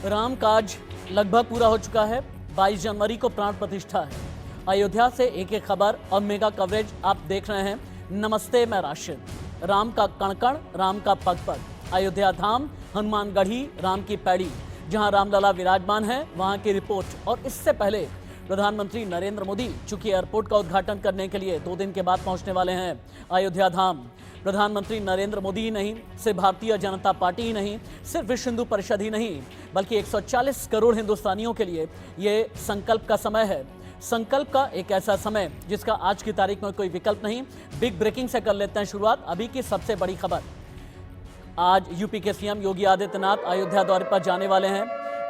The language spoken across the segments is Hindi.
राम काज लगभग पूरा हो चुका है। 22 जनवरी को प्राण प्रतिष्ठा है। अयोध्या से एक एक खबर और मेगा कवरेज आप देख रहे हैं। नमस्ते, मैं राशिद। राम का कण-कण, राम का पग-पग, अयोध्या धाम, हनुमानगढ़ी, राम की पैड़ी, जहां रामलला विराजमान है, वहां की रिपोर्ट। और इससे पहले प्रधानमंत्री नरेंद्र मोदी चूंकि एयरपोर्ट का उद्घाटन करने के लिए 2 दिन के बाद पहुंचने वाले हैं अयोध्या धाम। प्रधानमंत्री नरेंद्र मोदी ही नहीं, सिर्फ भारतीय जनता पार्टी ही नहीं, सिर्फ विश्व हिंदू परिषद ही नहीं, बल्कि 140 करोड़ हिंदुस्तानियों के लिए ये संकल्प का समय है। संकल्प का एक ऐसा समय जिसका आज की तारीख में कोई विकल्प नहीं। बिग ब्रेकिंग से कर लेते हैं शुरुआत। अभी की सबसे बड़ी खबर, आज यूपी के सीएम योगी आदित्यनाथ अयोध्या दौरे पर जाने वाले हैं।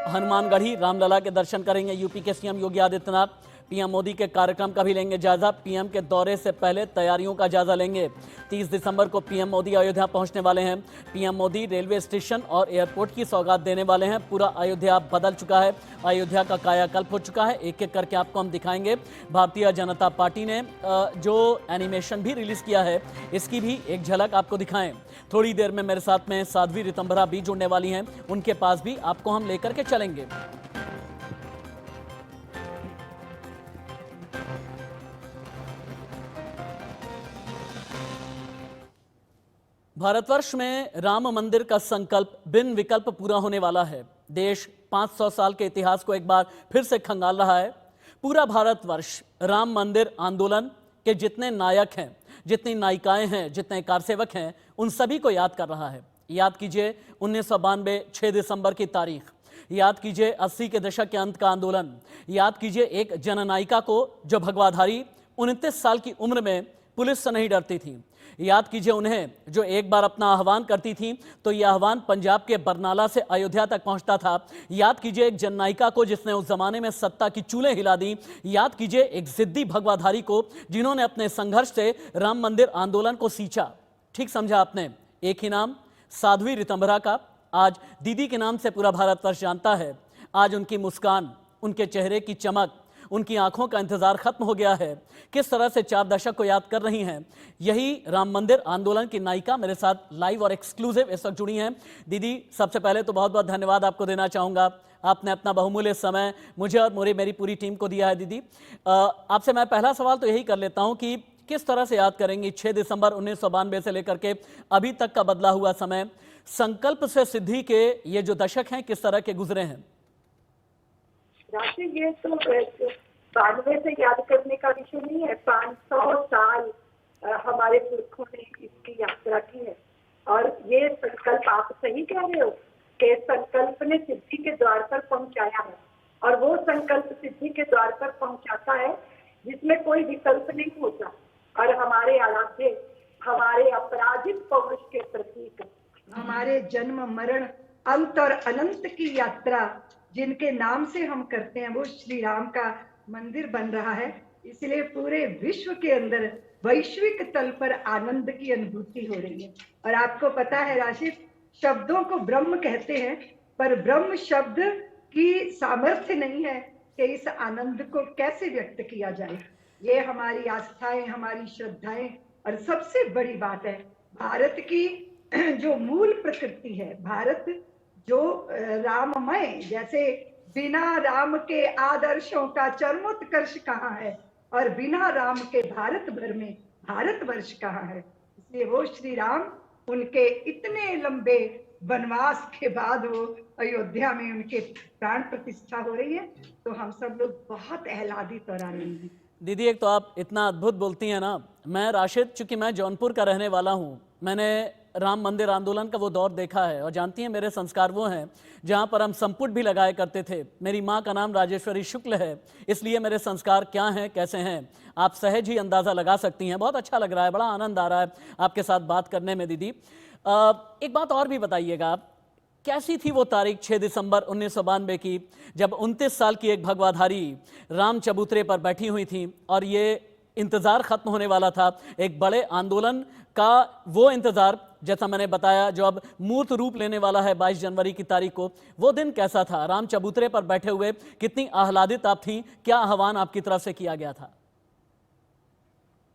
हनुमानगढ़ी रामलला के दर्शन करेंगे यूपी के सीएम योगी आदित्यनाथ। पीएम मोदी के कार्यक्रम का भी लेंगे जायजा। पीएम के दौरे से पहले तैयारियों का जायजा लेंगे। 30 दिसंबर को पीएम मोदी अयोध्या पहुंचने वाले हैं। पीएम मोदी रेलवे स्टेशन और एयरपोर्ट की सौगात देने वाले हैं। पूरा अयोध्या बदल चुका है, अयोध्या का कायाकल्प हो चुका है। एक एक करके आपको हम दिखाएंगे। भारतीय जनता पार्टी ने जो एनिमेशन भी रिलीज किया है, इसकी भी एक झलक आपको दिखाएं। थोड़ी देर में मेरे साथ में साध्वी रितंभरा भी जुड़ने वाली हैं, उनके पास भी आपको हम लेकर के चलेंगे। भारतवर्ष में राम मंदिर का संकल्प बिन विकल्प पूरा होने वाला है। देश 500 साल के इतिहास को एक बार फिर से खंगाल रहा है। पूरा भारतवर्ष राम मंदिर आंदोलन के जितने नायक हैं, जितनी नायिकाएं हैं, जितने कारसेवक हैं, उन सभी को याद कर रहा है। याद कीजिए 1992 6 दिसंबर की तारीख। याद कीजिए 80 के दशक के अंत का आंदोलन। याद कीजिए एक जननायिका को जो भगवाधारी 29 साल की उम्र में पुलिस से नहीं डरती थी। याद कीजिए उन्हें जो एक बार अपना आह्वान करती थी तो यह आह्वान पंजाब के बरनाला से अयोध्या तक पहुंचता था। याद कीजिए एक जननायिका को जिसने उस जमाने में सत्ता की चूल्हे हिला दी। याद कीजिए एक जिद्दी भगवाधारी को जिन्होंने अपने संघर्ष से राम मंदिर आंदोलन को सींचा। ठीक समझा आपने, एक ही नाम, साध्वी रितंभरा का। आज दीदी के नाम से पूरा भारतवर्ष जानता है। आज उनकी मुस्कान, उनके चेहरे की चमक, उनकी आंखों का इंतजार खत्म हो गया है। किस तरह से 4 दशक को याद कर रही हैं यही राम मंदिर आंदोलन की नायिका मेरे साथ लाइव और एक्सक्लूसिव इस वक्त जुड़ी हैं। दीदी, सबसे पहले तो बहुत बहुत धन्यवाद आपको देना चाहूँगा। आपने अपना बहुमूल्य समय मुझे और मेरी पूरी टीम को दिया है। दीदी, आपसे मैं पहला सवाल तो यही कर लेता हूँ कि किस तरह से याद करेंगी 6 दिसंबर 1992 से लेकर के अभी तक का बदला हुआ समय, संकल्प से सिद्धि के ये जो दशक हैं किस तरह के गुजरे हैं? राशि, ये तो 92 से याद करने का विषय नहीं है। 500 साल हमारे पुरखों ने इसकी यात्रा की है। और ये संकल्प आप सही कह रहे हो कि संकल्प ने सिद्धि के द्वार पर पहुंचाया है। और वो संकल्प सिद्धि के द्वार पर पहुंचाता है जिसमें कोई विकल्प नहीं होता। और हमारे आराध्य, हमारे अपराजित पौरुष के प्रतीक, हमारे जन्म मरण अंत और अनंत की यात्रा जिनके नाम से हम करते हैं, वो श्री राम का मंदिर बन रहा है। इसलिए पूरे विश्व के अंदर वैश्विक तल पर आनंद की अनुभूति हो रही है। और आपको पता है राशिद, शब्दों को ब्रह्म कहते हैं, पर ब्रह्म शब्द की सामर्थ्य नहीं है कि इस आनंद को कैसे व्यक्त किया जाए। ये हमारी आस्थाएं, हमारी श्रद्धाएं, और सबसे बड़ी बात है भारत की जो मूल प्रकृति है, भारत जो राममय, जैसे बिना राम के आदर्शों का चरमोत्कर्ष कहाँ है और बिना राम के भारत भर में भारतवर्ष कहाँ है। इसलिए वो श्री राम, उनके इतने लंबे वनवास के बाद वो अयोध्या में उनके प्राण प्रतिष्ठा हो रही है, तो हम सब लोग बहुत आह्लादित और आनंदित। दीदी, एक तो आप इतना अद्भुत बोलती हैं ना। मैं राशिद, चूंकि मैं जौनपुर का रहने वाला हूँ, मैंने राम मंदिर आंदोलन का वो दौर देखा है। और जानती हैं मेरे संस्कार वो हैं जहाँ पर हम संपुट भी लगाया करते थे। मेरी माँ का नाम राजेश्वरी शुक्ल है, इसलिए मेरे संस्कार क्या हैं, कैसे हैं, आप सहज ही अंदाज़ा लगा सकती हैं। बहुत अच्छा लग रहा है, बड़ा आनंद आ रहा है आपके साथ बात करने में। दीदी, एक बात और भी बताइएगा आप, कैसी थी वो तारीख 6 दिसंबर 1992 की, जब 29 साल की एक भगवाधारी राम चबूतरे पर बैठी हुई थी और ये इंतज़ार ख़त्म होने वाला था, एक बड़े आंदोलन का वो इंतज़ार, जैसा मैंने बताया, जो अब मूर्त रूप लेने वाला है 22 जनवरी की तारीख को। वो दिन कैसा था? राम चबूतरे पर बैठे हुए कितनी आह्लादित आप थीं? क्या आह्वान आपकी तरफ से किया गया था?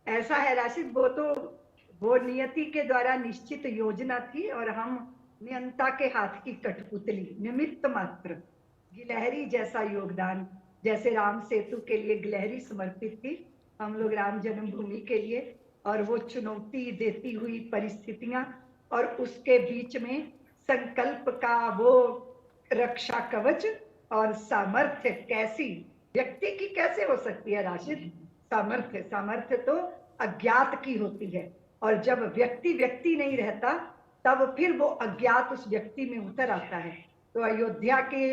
ऐसा है राशिद, वो तो वो नियति के द्वारा निश्चित योजना थी और हम नियंता के हाथ की कठपुतली, निमित्त मात्र। गिलहरी जैसा योगदान, जैसे राम सेतु के लिए गिलहरी समर्पित थी, हम लोग राम जन्मभूमि के लिए, और वो चुनौती देती हुई परिस्थितियां और उसके बीच में संकल्प का वो रक्षा कवच और सामर्थ्य, कैसी व्यक्ति की कैसे हो सकती है राशिद? सामर्थ्य, सामर्थ्य तो अज्ञात की होती है, और जब व्यक्ति व्यक्ति नहीं रहता तब फिर वो अज्ञात उस व्यक्ति में उतर आता है। तो अयोध्या के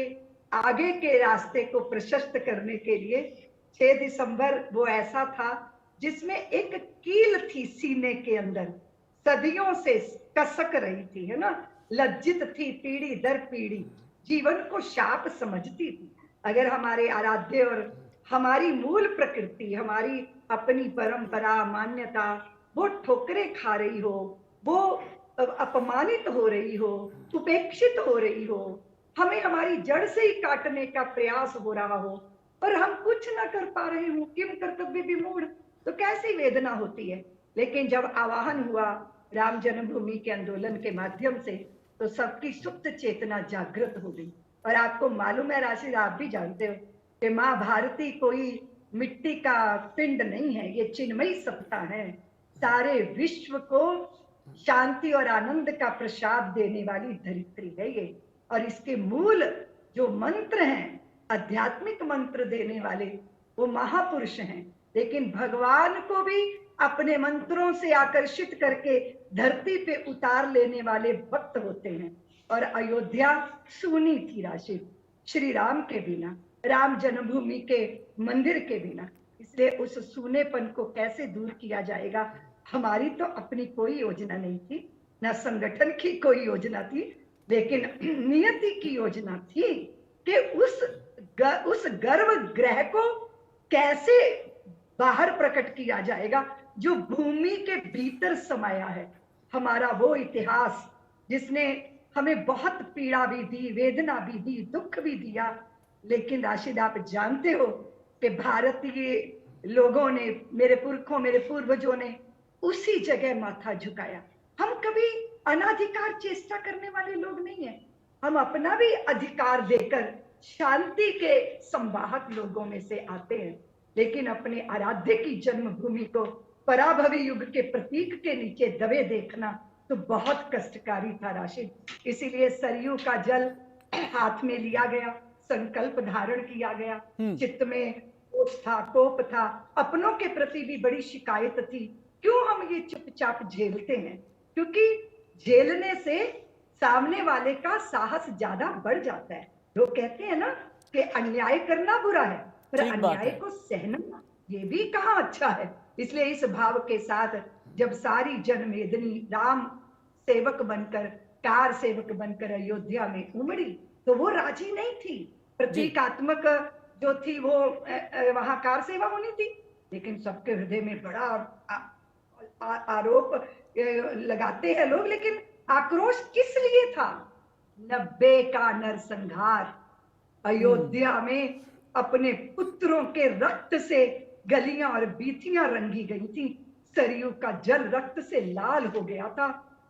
आगे के रास्ते को प्रशस्त करने के लिए 6 दिसंबर वो ऐसा था जिसमें एक कील थी सीने के अंदर, सदियों से कसक रही थी, है ना, लज्जित थी पीढ़ी दर पीढ़ी, जीवन को शाप समझती थी। अगर हमारे आराध्य और हमारी मूल प्रकृति, हमारी अपनी परंपरा मान्यता वो ठोकरें खा रही हो, वो अपमानित हो रही हो, उपेक्षित हो रही हो, हमें हमारी जड़ से ही काटने का प्रयास हो रहा हो और हम कुछ ना कर पा रहे हो, किम कर्तव्य विमूढ़, तो कैसी वेदना होती है। लेकिन जब आवाहन हुआ राम जन्मभूमि के आंदोलन के माध्यम से, तो सबकी सुप्त चेतना जागृत हो गई। और आपको मालूम है राशिद, आप भी जानते हो कि माँ भारती कोई मिट्टी का पिंड नहीं है, ये चिन्मयी सत्ता है, सारे विश्व को शांति और आनंद का प्रसाद देने वाली धरित्री है ये। और इसके मूल जो मंत्र हैं, आध्यात्मिक मंत्र देने वाले, वो महापुरुष हैं। लेकिन भगवान को भी अपने मंत्रों से आकर्षित करके धरती पे उतार लेने वाले भक्त होते हैं। और अयोध्या सूनी थी राशिद, श्री राम के बिना, राम जन्मभूमि के मंदिर के बिना। इसलिए उस सूनेपन को कैसे दूर किया जाएगा, हमारी तो अपनी कोई योजना नहीं थी, न संगठन की कोई योजना थी, लेकिन नियति की योजना थी कि उस गर्भगृह को कैसे बाहर प्रकट किया जाएगा जो भूमि के भीतर समाया है। हमारा वो इतिहास जिसने हमें बहुत पीड़ा भी दी, वेदना भी दी, दुख भी दिया। लेकिन राशिद, आप जानते हो कि भारतीय लोगों ने, मेरे पुरखों, मेरे पूर्वजों ने उसी जगह माथा झुकाया। हम कभी अनाधिकार चेष्टा करने वाले लोग नहीं है, हम अपना भी अधिकार देकर शांति के संवाहक लोगों में से आते हैं। लेकिन अपने आराध्य की जन्मभूमि को पराभवी युग के प्रतीक के नीचे दबे देखना तो बहुत कष्टकारी था राशिद। इसीलिए सरयू का जल हाथ में लिया गया, संकल्प धारण किया गया, चित्त में क्रोध था, कोप था, अपनों के प्रति भी बड़ी शिकायत थी। क्यों हम ये चुपचाप झेलते हैं? क्योंकि झेलने से सामने वाले का साहस ज्यादा बढ़ जाता है। लोग कहते हैं ना कि अन्याय करना बुरा है, पर अन्याय को सहना ये भी कहाँ अच्छा है। इसलिए इस भाव के साथ जब सारी जनमेदनी राम सेवक बनकर, कार सेवक बनकर अयोध्या में उमड़ी, तो वो राजी नहीं थी। प्रतीकात्मक जो थी वो वहां कार सेवा होनी थी, लेकिन सबके हृदय में बड़ा आरोप लगाते हैं लोग। लेकिन आक्रोश किस लिए था? 90 का नरसंहार, अयोध्या में अपने पुत्रों के रक्त से गलियां और बीथियां रंगी गई थी, सरयू का जल रक्त से लाल हो गया था,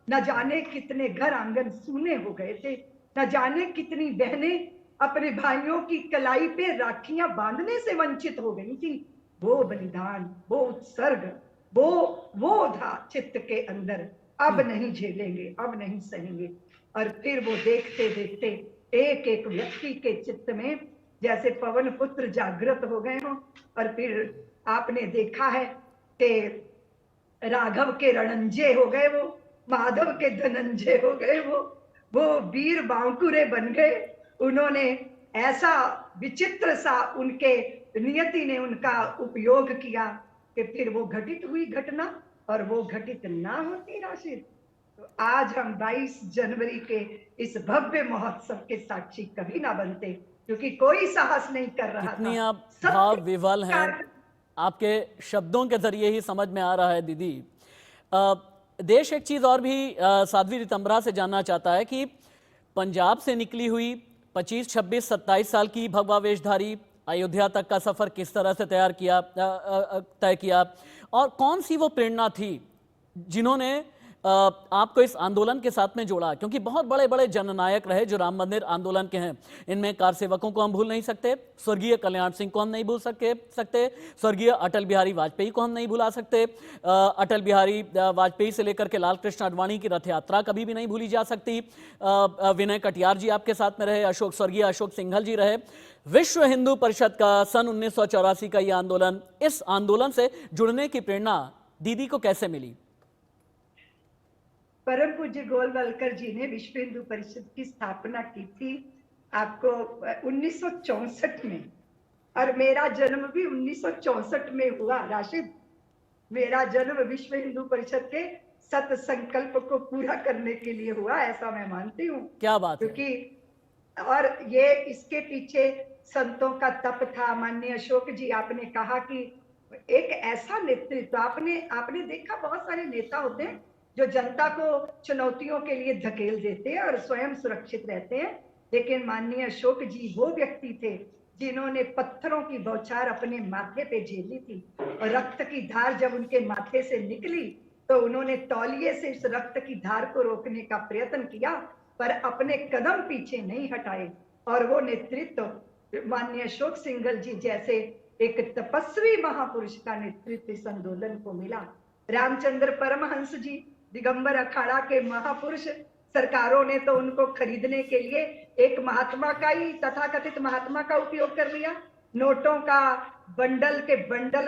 न जाने कितने घर आंगन सूने हो गए थे, न जाने कितनी बहनें अपने भाइयों की कलाई पे राखियां बांधने से वंचित हो गई थी। वो बलिदान, वो उत्सर्ग, वो था चित्त के अंदर। अब नहीं झेलेंगे, अब नहीं सहेंगे। और फिर वो देखते देखते एक एक व्यक्ति के चित्त में जैसे पवन पुत्र जागृत हो गए हों। और फिर आपने देखा है कि राघव के रणंजय हो गए वो, माधव के धनंजय हो गए वो वीर बांकुरे बन गए। उन्होंने ऐसा विचित्र सा, उनके नियति ने उनका उपयोग किया कि फिर वो घटित हुई घटना, और वो घटित ना होती राशिद, तो आज हम 22 जनवरी के इस भव्य महोत्सव के साक्षी कभी ना बनते, क्योंकि कोई साहस नहीं कर रहा कितनी था। आप भाव विवल हैं, आपके शब्दों के जरिए ही समझ में आ रहा है दीदी। देश एक चीज और भी साध्वी रितंबरा से जानना चाहता है कि पंजाब से निकली हुई 25, 26, 27 साल की भगवा वेशधारी अयोध्या तक का सफर किस तरह से तय किया, और कौन सी वो प्रेरणा थी जिन्होंने आपको इस आंदोलन के साथ में जोड़ा, क्योंकि बहुत बड़े बड़े जननायक रहे जो राम मंदिर आंदोलन के हैं। इनमें कार सेवकों को हम भूल नहीं सकते, स्वर्गीय कल्याण सिंह को हम नहीं भूल सकते, स्वर्गीय अटल बिहारी वाजपेयी को हम नहीं भुला सकते, अटल बिहारी वाजपेयी से लेकर के लाल कृष्ण आडवाणी की रथ यात्रा कभी भी नहीं भूली जा सकती, विनय कटियार जी आपके साथ में रहे, स्वर्गीय अशोक सिंघल जी रहे। विश्व हिंदू परिषद का सन 1984 का यह आंदोलन, इस आंदोलन से जुड़ने की प्रेरणा दीदी को कैसे मिली? परम पूज्य गोलवलकर जी ने विश्व हिंदू परिषद की स्थापना की थी आपको 1964 में, और मेरा जन्म भी 1964 में हुआ। राशिद, मेरा जन्म विश्व हिंदू परिषद के सत संकल्प को पूरा करने के लिए हुआ, ऐसा मैं मानती हूँ। क्या बात है। क्योंकि और ये इसके पीछे संतों का तप था। माननीय अशोक जी, आपने कहा कि एक ऐसा नेतृत्व, आपने देखा बहुत सारे नेता होते हैं जो जनता को चुनौतियों के लिए धकेल देते हैं और स्वयं सुरक्षित रहते हैं, लेकिन माननीय अशोक जी वो व्यक्ति थे जिन्होंने पत्थरों की बौछार अपने माथे पे झेली थी, और रक्त की धार जब उनके माथे से निकली तो उन्होंने तौलिए से इस रक्त की धार को रोकने का प्रयत्न किया, पर अपने कदम पीछे नहीं हटाए। और वो नेतृत्व माननीय अशोक सिंघल जी जैसे एक तपस्वी महापुरुष का नेतृत्व इस आंदोलन को मिला। रामचंद्र परमहंस जी दिगंबर अखाड़ा के महापुरुष, सरकारों ने तो उनको खरीदने के लिए एक महात्मा का ही, तथाकथित महात्मा का उपयोग कर लिया। नोटों का बंडल के बंडल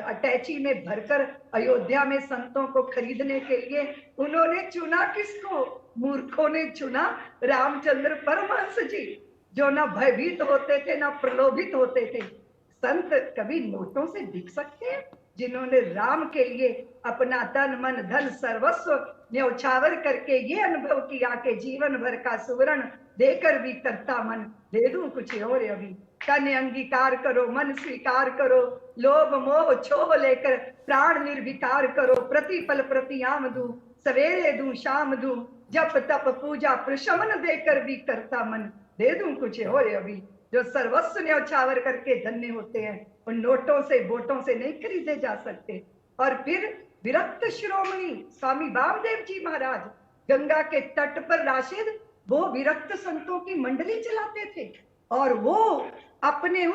अटैची में भरकर अयोध्या में संतों को खरीदने के लिए उन्होंने चुना किसको? मूर्खों ने चुना रामचंद्र परमहंस जी, जो ना भयभीत होते थे ना प्रलोभित होते थे। संत कभी नोटों से बिक सकते हैं? जिन्होंने राम के लिए अपना तन मन धन सर्वस्व न्यौछावर करके ये अनुभव किया कि जीवन भर का सुवर्ण देकर भी करता मन, दे दूं कुछ और अभी। तन अंगीकार करो, मन स्वीकार करो, लोभ मोह छोह लेकर प्राण निर्विकार करो, प्रतिपल प्रतियाम दूं, सवेरे दूं शाम दूं, जप तप पूजा प्रशमन देकर भी करता मन, दे दूं कुछ और अभी। जो सर्वस्व न्यौछावर करके धन्य होते हैं, उन नोटों से वोटों से नहीं खरीदे जा सकते। और फिर विरक्त शिरोमणि स्वामी वामदेव जी महाराज गंगा के तट पर, राशिद, वो विरक्त संतों की मंडली चलाते थे, और वो अपने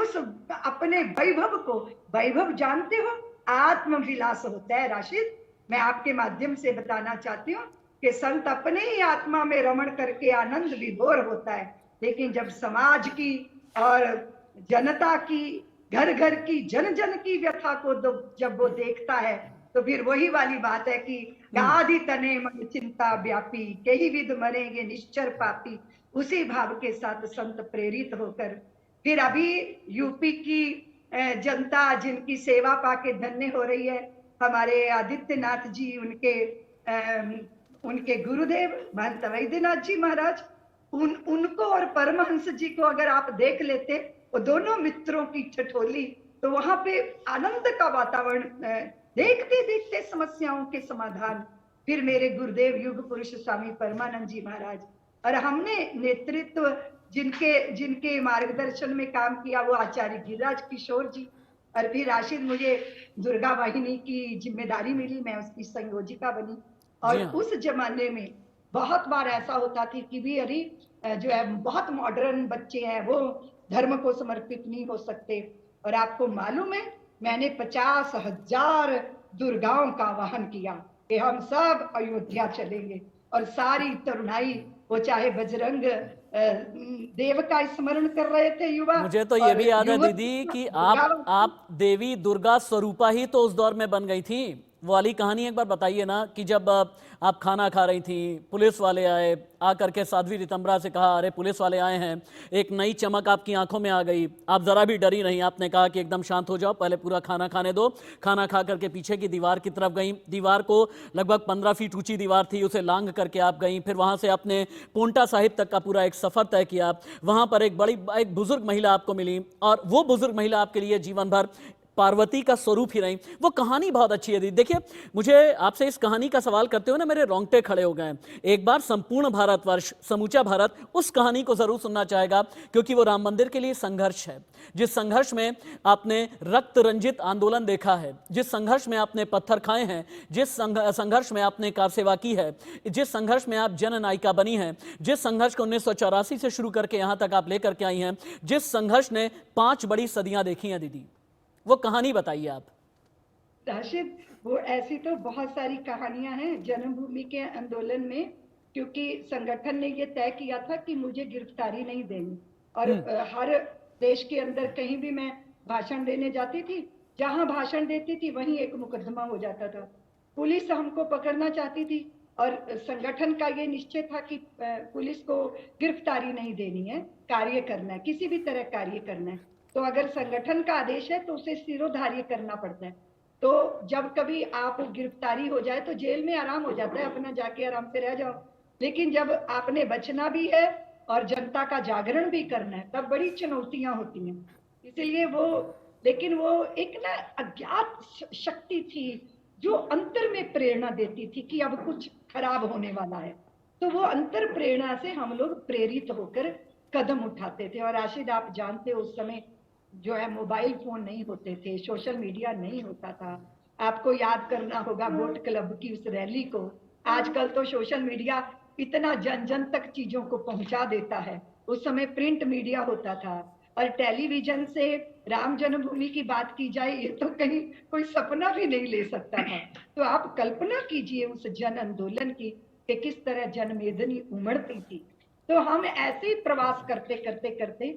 वैभव को, वैभव जानते हो आत्मविलास होता है। राशिद, मैं आपके माध्यम से बताना चाहती हूँ कि संत अपने ही आत्मा में रमण करके आनंद विभोर होता है, लेकिन जब समाज की और जनता की, घर घर की, जन जन की व्यथा को जब वो देखता है, तो फिर वही वाली बात है कि गाधि तने मन चिंता व्यापी, कई विध मरेंगे निश्चर पापी। उसी भाव के साथ संत प्रेरित होकर फिर अभी यूपी की जनता जिनकी सेवा पाके धन्य हो रही है, हमारे आदित्यनाथ जी, उनके गुरुदेव महंत वैद्यनाथ जी महाराज, उनको और परमहंस जी को अगर आप देख लेते, वो दोनों मित्रों की ठठोली, तो वहां पे आनंद का वातावरण, देखते देखते समस्याओं के समाधान। फिर मेरे गुरुदेव युग पुरुष स्वामी परमानंद जी महाराज, और हमने नेतृत्व जिनके मार्गदर्शन में काम किया, वो आचार्य गिरिराज किशोर जी। और फिर राशिद, मुझे दुर्गा वाहिनी की जिम्मेदारी मिली, मैं उसकी संयोजिका बनी। और उस जमाने में बहुत बार ऐसा होता थी कि भी अरे जो है बहुत मॉडर्न बच्चे हैं, वो धर्म को समर्पित नहीं हो सकते। और आपको मालूम है, मैंने 50,000 दुर्गाओं का वाहन किया कि हम सब अयोध्या चलेंगे, और सारी तरुणाई, वो चाहे बजरंग देव का स्मरण कर रहे थे युवा। मुझे तो ये भी याद है दीदी कि आप देवी दुर्गा स्वरूपा ही तो उस दौर में बन गई थी। वो वाली कहानी एक बार बताइए ना, कि जब आप खाना खा रही थी, पुलिस वाले आए, आकर के साध्वी रितंबरा से कहा, अरे पुलिस वाले आए हैं, एक नई चमक आपकी आंखों में आ गई, आप जरा भी डरी नहीं, आपने कहा कि एकदम शांत हो जाओ, पहले पूरा खाना खाने दो। खाना खा करके पीछे की दीवार की तरफ गई, दीवार को लगभग 15 फीट ऊंची दीवार थी, उसे लांघ करके आप गई, फिर वहां से आपने पोंटा साहिब तक का पूरा एक सफर तय किया। वहां पर एक बुजुर्ग महिला आपको मिली, और वो बुजुर्ग महिला आपके लिए जीवन भर पार्वती का स्वरूप ही रही। वो कहानी बहुत अच्छी है दीदी। देखिए, मुझे आपसे इस कहानी का सवाल करते हुए ना मेरे रोंगटे खड़े हो गए। एक बार संपूर्ण भारतवर्ष, समूचा भारत उस कहानी को जरूर सुनना चाहेगा, क्योंकि वो राम मंदिर के लिए संघर्ष है। जिस संघर्ष में आपने रक्त रंजित आंदोलन देखा है, जिस संघर्ष में आपने पत्थर खाए हैं, जिस संघर्ष में आपने कार सेवा की है, जिस संघर्ष में आप जननायिका बनी हैं, जिस संघर्ष को 1984 से शुरू करके यहां तक आप लेकर के आई हैं, जिस संघर्ष ने 5 बड़ी सदियां देखी हैं दीदी, वो कहानी बताइए आप। राशिद, वो ऐसी तो बहुत सारी कहानियां हैं जन्मभूमि के आंदोलन में, क्योंकि संगठन ने ये तय किया था कि मुझे गिरफ्तारी नहीं देनी, और हर देश के अंदर कहीं भी मैं भाषण देने जाती थी, जहां भाषण देती थी वहीं एक मुकदमा हो जाता था। पुलिस हमको पकड़ना चाहती थी और संगठन का ये निश्चय था कि पुलिस को गिरफ्तारी नहीं देनी है, कार्य करना है, किसी भी तरह कार्य करना है। तो अगर संगठन का आदेश है तो उसे सिरोधार्य करना पड़ता है। तो जब कभी आप गिरफ्तारी हो जाए तो जेल में आराम हो जाता है, अपना जाके आराम से रह जाओ। लेकिन जब आपने बचना भी है और जनता का जागरण भी करना है, तब बड़ी चुनौतियां होती हैं। इसीलिए लेकिन वो एक ना अज्ञात शक्ति थी जो अंतर में प्रेरणा देती थी कि अब कुछ खराब होने वाला है। तो वो अंतर प्रेरणा से हम लोग प्रेरित होकर कदम उठाते थे। और राशिद, आप जानते हो उस समय जो है मोबाइल फोन नहीं होते थे, सोशल मीडिया नहीं होता था। आपको याद करना होगा वोट क्लब की उस रैली को। आजकल तो सोशल मीडिया इतना जन जन तक चीजों को पहुंचा देता है, उस समय प्रिंट मीडिया होता था। और टेलीविजन से राम जन्मभूमि की बात की जाए, ये तो कहीं कोई सपना भी नहीं ले सकता था। तो आप कल्पना कीजिए उस जन आंदोलन की कि किस तरह जनमेदनी उमड़ती थी। तो हम ऐसे ही प्रवास करते करते करते,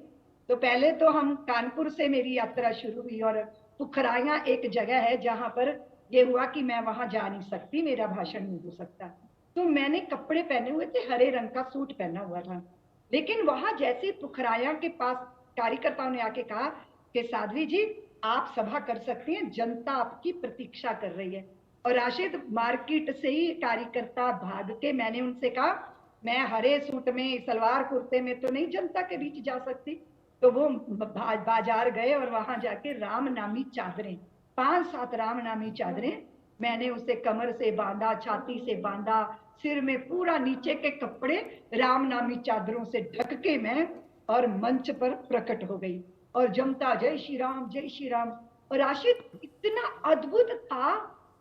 तो पहले तो हम कानपुर से मेरी यात्रा शुरू हुई, और पुखराया एक जगह है जहां पर ये हुआ कि मैं वहां जा नहीं सकती, मेरा भाषण नहीं हो सकता। तो मैंने कपड़े पहने हुए थे, हरे रंग का सूट पहना हुआ था। लेकिन वहां जैसे पुखराया के पास कार्यकर्ताओं ने आके कहा कि साध्वी जी, आप सभा कर सकती हैं, जनता आपकी प्रतीक्षा कर रही है। और राशिद, मार्केट से ही कार्यकर्ता भाग के, मैंने उनसे कहा मैं हरे सूट में, सलवार कुर्ते में तो नहीं जनता के बीच जा सकती। तो वो बाजार गए और वहां जाके राम नामी चादरें, 5-7 राम नामी चादरें मैंने उसे कमर से बांधा, छाती से बांधा, सिर में पूरा नीचे के कपड़े राम नामी चादरों से ढक के मैं और मंच पर प्रकट हो गई, और जनता जय श्री राम, जय श्री राम। और राशिद, इतना अद्भुत था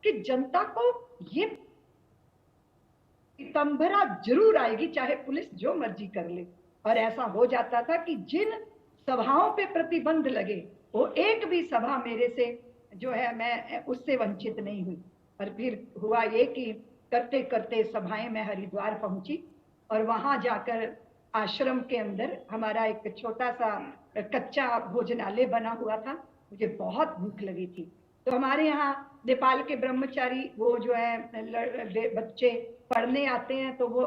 कि जनता को ये तंबरा जरूर आएगी, चाहे पुलिस जो मर्जी कर ले। और ऐसा हो जाता था कि जिन सभाओं पे प्रतिबंध लगे, वो एक भी सभा मेरे से जो है मैं उससे वंचित नहीं हुई। और फिर हुआ ये कि करते करते सभाएं मैं हरिद्वार पहुंची, और वहां जाकर आश्रम के अंदर हमारा एक छोटा सा कच्चा भोजनालय बना हुआ था। मुझे बहुत भूख लगी थी, तो हमारे यहाँ नेपाल के ब्रह्मचारी वो जो है बच्चे पढ़ने आते हैं, तो वो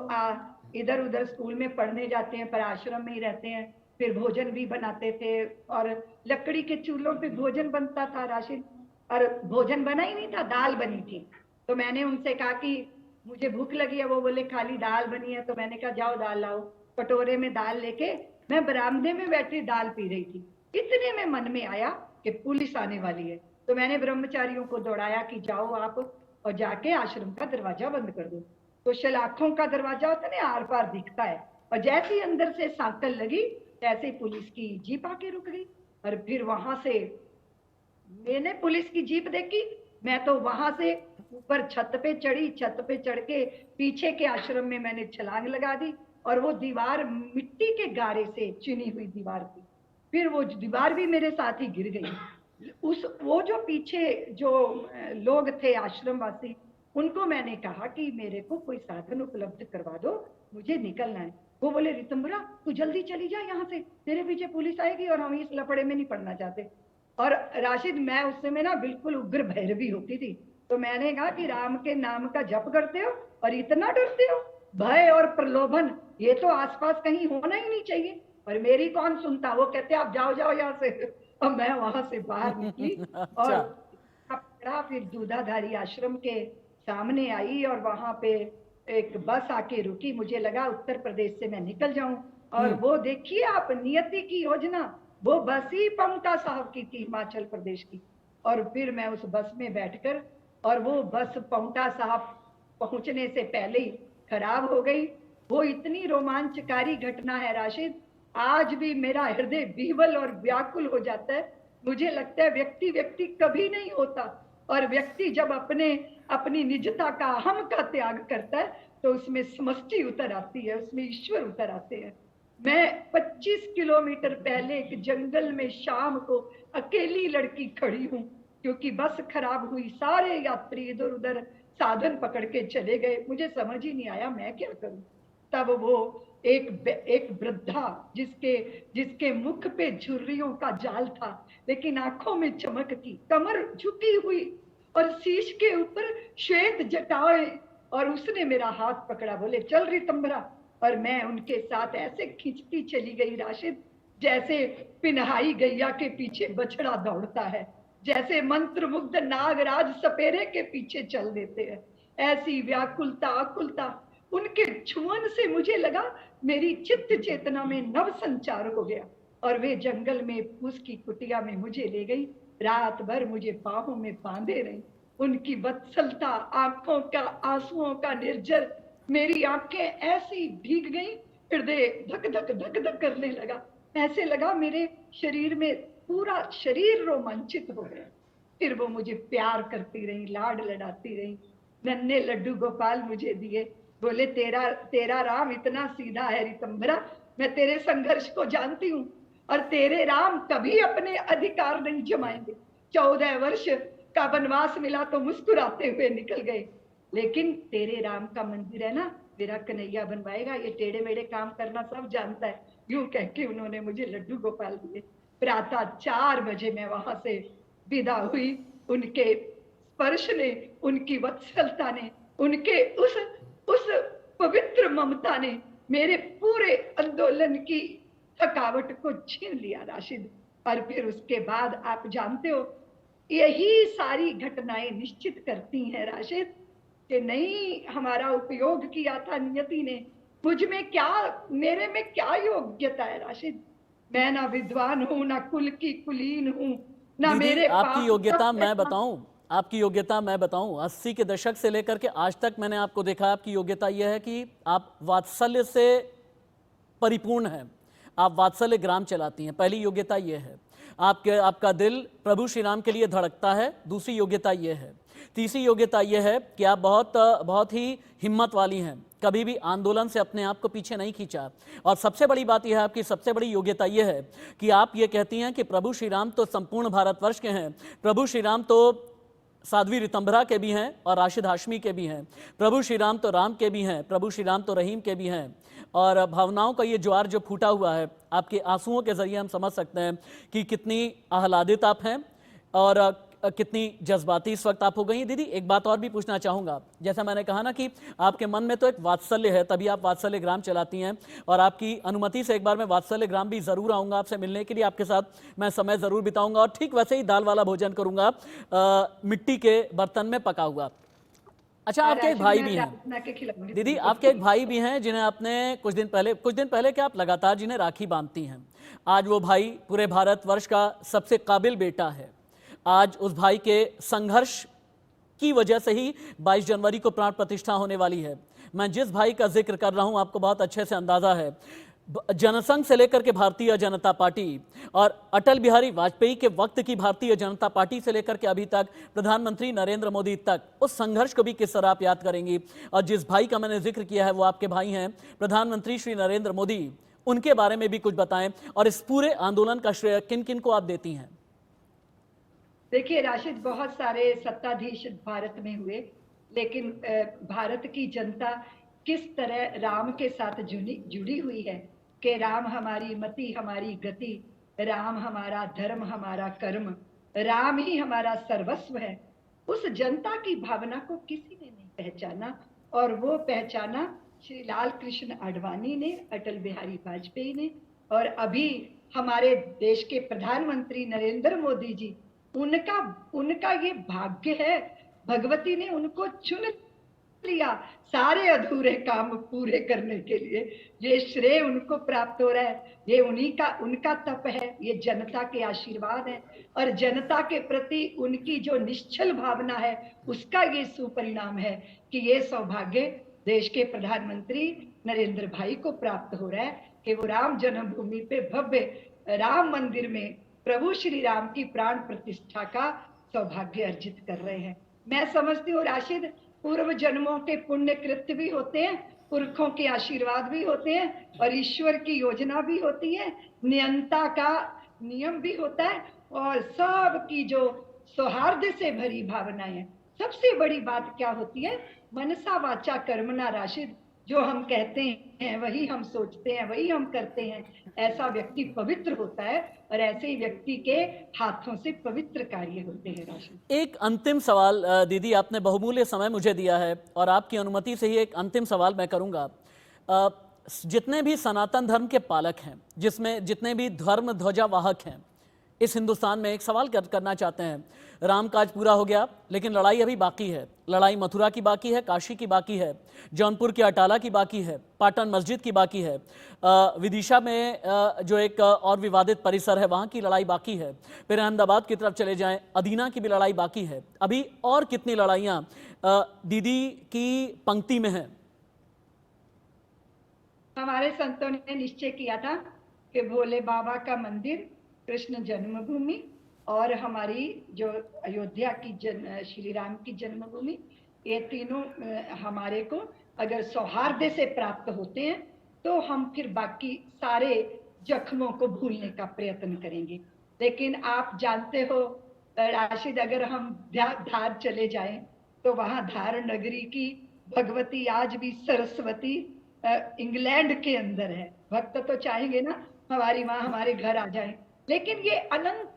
इधर उधर स्कूल में पढ़ने जाते हैं पर आश्रम में ही रहते हैं। फिर भोजन भी बनाते थे, और लकड़ी के चूल्हों पे भोजन बनता था राशिद। और भोजन बना ही नहीं था, दाल बनी थी। तो मैंने उनसे कहा कि मुझे भूख लगी है, वो बोले खाली दाल बनी है। तो मैंने कहा जाओ दाल लाओ। कटोरे में दाल लेके मैं बरामदे में बैठी दाल पी रही थी। इतने में मन में आया कि पुलिस आने वाली है। तो मैंने ब्रह्मचारियों को दौड़ाया कि जाओ आप और जाके आश्रम का दरवाजा बंद कर दो। तो शलाखों का दरवाजा होता है ना, आर पार दिखता है, और जैसे ही अंदर से सांकल लगी तैसे पुलिस की जीप आके रुक गई। और फिर वहां से मैंने पुलिस की जीप देखी, मैं तो वहां से ऊपर छत पे चढ़ी, छत पे चढ़ के पीछे के आश्रम में मैंने छलांग लगा दी, और वो दीवार मिट्टी के गारे से चुनी हुई दीवार थी। फिर वो दीवार भी मेरे साथ ही गिर गई। वो जो पीछे जो लोग थे आश्रम वासी, उनको मैंने कहा कि मेरे को कोई साधन उपलब्ध करवा दो, मुझे निकलना है। वो बोले रितंबरा तू जल्दी चली जा यहाँ से, तेरे पीछे पुलिस आएगी और हम इस लफड़े में नहीं पड़ना चाहते। और राशिद, मैं उस समय ना बिल्कुल उग्र भैरवी होती थी। तो मैंने कहा कि राम के नाम का जप करते हो और इतना डरते हो, भय और प्रलोभन ये तो आसपास कहीं होना ही नहीं चाहिए। और मेरी कौन सुनता, वो कहते आप जाओ जाओ यहाँ से। और मैं वहां से बाहर निकली और फिर दूधाधारी आश्रम के सामने आई, और वहां पे एक बस आके रुकी। मुझे लगा उत्तर प्रदेश से मैं निकल जाऊं, और वो देखिए आप नियति की योजना, वो बस ही पांवटा साहब की थी, हिमाचल प्रदेश की। और फिर मैं उस बस में बैठकर, और वो बस पांवटा साहब पहुंचने से पहले ही खराब हो गई। वो इतनी रोमांचकारी घटना है राशिद, आज भी मेरा हृदय विह्वल और व्याकुल हो जाता है। मुझे लगता है व्यक्ति व्यक्ति कभी नहीं होता, और व्यक्ति जब अपनी निजता का, हम का त्याग करता है तो उसमें समष्टि उतर आती है, उसमें ईश्वर उतर आते हैं। मैं 25 किलोमीटर पहले एक जंगल में शाम को अकेली लड़की खड़ी हूं, क्योंकि बस खराब हुई, सारे यात्री इधर उधर साधन पकड़ के चले गए, मुझे समझ ही नहीं आया मैं क्या करूं। तब वो एक वृद्धा, जिसके मुख पे झुर्रियों का जाल था, लेकिन आंखों में चमक थी, कमर झुकी हुई और शीश के ऊपर श्वेत जटाएं, और उसने मेरा हाथ पकड़ा, बोले चल रितंभरा। और मैं उनके साथ ऐसे खींचती चली गई राशिद, जैसे पिनहाई गैया के पीछे बछड़ा दौड़ता है, जैसे मंत्र मुग्ध नागराज सपेरे के पीछे चल देते हैं। ऐसी व्याकुलता आकुलता उनके छुअन से मुझे लगा मेरी चित्त चेतना में नव संचार हो गया, और वे जंगल में उसकी कुटिया में मुझे ले गई। रात भर मुझे बाहों में बांधे रही। उनकी वत्सलता, आंखों का आंसुओं का निर्जर, मेरी आंखें ऐसी भीग गई, हृदय धक धक धक धक करने लगा। ऐसे लगा मेरे शरीर में पूरा शरीर रोमांचित हो गया। फिर वो मुझे प्यार करती रही, लाड लड़ाती रही, नन्हे लड्डू गोपाल मुझे दिए, बोले तेरा राम इतना सीधा है रितंभरा, मैं तेरे संघर्ष को जानती हूँ, और तेरे राम कभी अपने अधिकार नहीं जमाएंगे। 14 वर्ष का वनवास मिला तो मुस्कुराते हुए निकल गए, लेकिन तेरे राम का मंदिर है ना, मेरा कन्हैया बनवाएगा, ये टेढ़े मेढ़े काम करना सब जानता है। यूं कह के उन्होंने मुझे लड्डू गोपाल दिए। प्रातः 4 बजे मैं वहां से विदा हुई। उनके स्पर्श ने, उनकी वत्सलता ने, उनके उस पवित्र ममता ने मेरे पूरे आंदोलन की थकावट को छीन लिया राशिद। और फिर उसके बाद आप जानते हो, यही सारी घटनाएं निश्चित करती हैं राशिद कि नहीं हमारा उपयोग किया था नियति ने, मुझ में क्या, मेरे में क्या योग्यता है राशिद। मैं ना विद्वान हूं, ना कुल की कुलीन हूं, ना दीदी मेरे आपकी पास योग्यता मैं बताऊं, आपकी योग्यता मैं बताऊं, 80 के दशक से लेकर के आज तक मैंने आपको देखा, आपकी योग्यता यह है कि आप वात्सल्य से परिपूर्ण हैं, आप वात्सल्य ग्राम चलाती हैं। पहली योग्यता यह है। आपका दिल प्रभु श्री राम के लिए धड़कता है। दूसरी योग्यता यह है। तीसरी योग्यता यह है कि आप बहुत ही हिम्मत वाली हैं, कभी भी आंदोलन से अपने आप को पीछे नहीं खींचा। और सबसे बड़ी बात यह है, आपकी सबसे बड़ी योग्यता यह है कि आप ये कहती हैं कि प्रभु श्री राम तो संपूर्ण भारतवर्ष के हैं, प्रभु श्री राम तो साध्वी रितंभरा के भी हैं और राशिद हाशमी के भी हैं, प्रभु श्री राम तो राम के भी हैं, प्रभु श्री राम तो रहीम के भी हैं। और भावनाओं का ये ज्वार जो फूटा हुआ है, आपके आंसुओं के जरिए हम समझ सकते हैं कि कितनी आह्लादित आप हैं और कितनी जज्बाती इस वक्त आप हो गई हैं। दीदी एक बात और भी पूछना चाहूँगा, जैसा मैंने कहा ना कि आपके मन में तो एक वात्सल्य है, तभी आप वात्सल्य ग्राम चलाती हैं, और आपकी अनुमति से एक बार मैं वात्सल्य ग्राम भी ज़रूर आऊँगा आपसे मिलने के लिए, आपके साथ मैं समय ज़रूर बिताऊँगा, और ठीक वैसे ही दाल वाला भोजन करूँगा मिट्टी के बर्तन में पका हुआ। अच्छा, आपके एक भाई भी हैं दीदी, आपके एक भाई भी हैं जिन्हें आपने कुछ दिन पहले क्या आप लगातार जिन्हें राखी बांधती हैं। आज वो भाई पूरे भारतवर्ष का सबसे काबिल बेटा है। आज उस भाई के संघर्ष की वजह से ही 22 जनवरी को प्राण प्रतिष्ठा होने वाली है। मैं जिस भाई का जिक्र कर रहा हूं आपको बहुत अच्छे से अंदाजा है। जनसंघ से लेकर के भारतीय जनता पार्टी और अटल बिहारी वाजपेयी के वक्त की भारतीय जनता पार्टी से लेकर के अभी तक प्रधानमंत्री नरेंद्र मोदी तक, उस संघर्ष को भी किस तरह आप याद करेंगी। और जिस भाई का मैंने जिक्र किया है वो आपके भाई हैं प्रधानमंत्री श्री नरेंद्र मोदी, उनके बारे में भी कुछ बताएं, और इस पूरे आंदोलन का श्रेय किन किन को आप देती हैं। देखिए राशिद, बहुत सारे सत्ताधीश भारत में हुए, लेकिन भारत की जनता किस तरह राम के साथ जुड़ी हुई है कि राम हमारी मति हमारी गति, राम हमारा धर्म हमारा कर्म, राम ही हमारा सर्वस्व है। उस जनता की भावना को किसी ने नहीं पहचाना, और वो पहचाना श्री लाल कृष्ण आडवाणी ने, अटल बिहारी वाजपेयी ने, और अभी हमारे देश के प्रधानमंत्री नरेंद्र मोदी जी, उनका ये भाग्य है, भगवती ने उनको चुन लिया सारे अधूरे काम पूरे करने के लिए। ये श्रेय उनको प्राप्त हो रहा है, ये उनका तप है, ये जनता के आशीर्वाद है और जनता के प्रति उनकी जो निश्चल भावना है उसका ये सुपरिणाम है कि ये सौभाग्य देश के प्रधानमंत्री नरेंद्र भाई को प्राप्त हो रहा है कि वो राम जन्मभूमि पे भव्य राम मंदिर में प्रभु श्री राम की प्राण प्रतिष्ठा का सौभाग्य अर्जित कर रहे हैं। मैं समझती हूँ राशिद, पूर्व जन्मों के पुण्य कृत्य भी होते हैं, पुरखों के आशीर्वाद भी होते हैं और ईश्वर की योजना भी होती है, नियंता का नियम भी होता है और सबकी जो सौहार्द से भरी भावनाएं हैं। सबसे बड़ी बात क्या होती है? मनसा वाचा कर्मणा राशिद, जो हम कहते हैं वही हम सोचते हैं, वही हम करते हैं, ऐसा व्यक्ति पवित्र होता है और ऐसे ही व्यक्ति के हाथों से पवित्र कार्य होते हैं। राशिद, एक अंतिम सवाल दीदी, आपने बहुमूल्य समय मुझे दिया है और आपकी अनुमति से ही एक अंतिम सवाल मैं करूंगा। जितने भी सनातन धर्म के पालक हैं, जिसमें जितने भी धर्म ध्वजा वाहक हैं इस हिंदुस्तान में, एक सवाल करना चाहते हैं। राम काज पूरा हो गया, लेकिन लड़ाई अभी बाकी है। लड़ाई मथुरा की बाकी है, काशी की बाकी है, जौनपुर के अटाला की बाकी है, पाटन मस्जिद की बाकी है, विदिशा में जो एक और विवादित परिसर है वहाँ की लड़ाई बाकी है, फिर अहमदाबाद की तरफ चले जाएं, अदीना की भी लड़ाई बाकी है। अभी और कितनी लड़ाइयाँ दीदी की पंक्ति में हैं? हमारे संतों ने निश्चय किया था कि भोले बाबा का मंदिर, कृष्ण जन्मभूमि और हमारी जो अयोध्या की श्री राम की जन्मभूमि, ये तीनों हमारे को अगर सौहार्द से प्राप्त होते हैं तो हम फिर बाकी सारे जख्मों को भूलने का प्रयत्न करेंगे। लेकिन आप जानते हो राशिद, अगर हम धार चले जाएं तो वहां धार नगरी की भगवती आज भी सरस्वती इंग्लैंड के अंदर है। भक्त तो चाहेंगे ना हमारी माँ हमारे घर आ जाए, लेकिन ये अनंत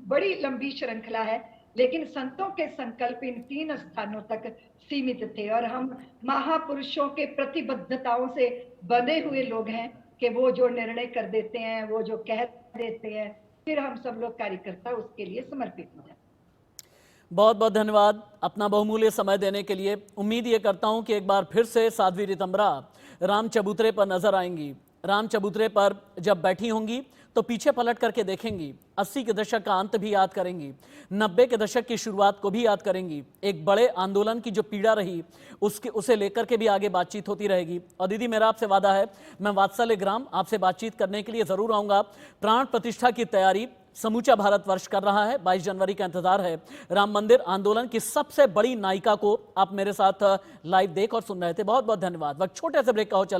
बड़ी लंबी श्रृंखला है। लेकिन संतों के संकल्प इन 3 स्थानों तक सीमित थे और हम महापुरुषों के प्रतिबद्धताओं से बंधे हुए लोग हैं कि वो जो निर्णय कर देते हैं, वो जो कह देते हैं, फिर हम सब लोग कार्यकर्ता उसके लिए समर्पित हो जाते हैं। बहुत बहुत धन्यवाद अपना बहुमूल्य समय देने के लिए। उम्मीद ये करता हूं कि एक बार फिर से साध्वी रितंबरा राम चबूतरे पर नजर आएंगी। राम चबूतरे पर जब बैठी होंगी तो पीछे पलट करके देखेंगी, 80 के दशक का अंत भी याद करेंगी, 90 के दशक की शुरुआत को भी याद करेंगी, एक बड़े आंदोलन की जो पीड़ा रही उसे लेकर के भी आगे बातचीत होती रहेगी। और दीदी, मेरा आपसे वादा है, मैं वात्सल्य ग्राम आपसे बातचीत करने के लिए जरूर आऊंगा। प्राण प्रतिष्ठा की तैयारी समूचा भारतवर्ष कर रहा है, 22 जनवरी का इंतजार है। राम मंदिर आंदोलन की सबसे बड़ी नायिका को आप मेरे साथ लाइव देख और सुन रहे थे। बहुत बहुत धन्यवाद। वक्त छोटे से ब्रेक का हो चला।